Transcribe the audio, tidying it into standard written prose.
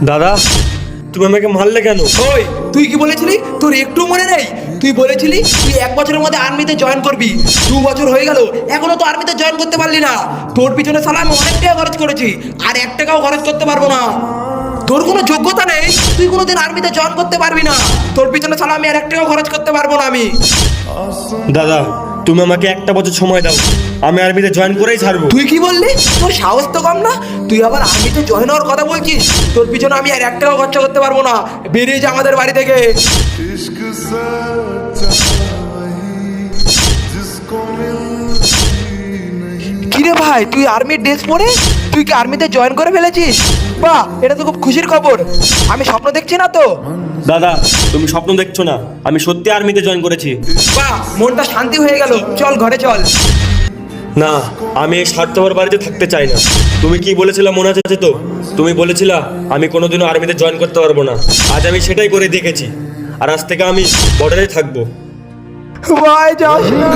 দাদা, তুমি আমাকে মারলে কেন? ওই তুই কি বলেছিলি? তোর একটু মনে নেই? তুই বলেছিলি তুই 1 বছরের মধ্যে আর্মিতে জয়েন করবি। 2 বছর হয়ে গেল, এখনো তো আর্মিতে জয়েন করতে পারলি না। তোর পিছনে সালা আমি অনেক টাকা খরচ করেছি, আর 1 টাকাও খরচ করতে পারবো না। তোর কোনো যোগ্যতা নেই, তুই কোনোদিন আর্মিতে জয়েন করতে পারবি না। তোর পিছনে সালা আমি আর 1 টাকাও খরচ করতে পারবো না আমি। দাদা, তুমি আমাকে 1টা বছর সময় দাও, আমি আর্মিতে জয়েন করেই ছাড়বো। তুই কি বললি? তোর সাহস তো কম না, তুই আবার আর্মিতে জয়েন হওয়ার কথা বলছিস? তোর পিছনে আমি আর 1 টাকাও খরচা করতে পারবো না। বেরিয়ে যা আমাদের বাড়ি থেকে। इश्क सच्चा वही जिसको मिलती नहीं। কিরে ভাই, তুই আর্মির ড্রেস পরে তুই কি আর্মিতে জয়েন করে ফেলেছিস? বাহ, এটা তো খুব খুশির খবর। আমি স্বপ্ন দেখছি না তো? দাদা, তুমি স্বপ্ন দেখছো না, আমি সত্যি আর্মিতে জয়েন করেছি। বাহ, মনটা শান্তি হয়ে গেল। চল ঘরে চল। না, আমি এই স্বার্থপর বাড়িতে থাকতে চাই না। তুমি কি বলেছিলে মনে আছে তো? তুমি বলেছিলা আমি কোনোদিনও আর্মিতে জয়েন করতে পারবো না। আজ আমি সেটাই করে দেখেছি, আর আজ থেকে আমি বর্ডারে থাকবো। ভাই যাস না।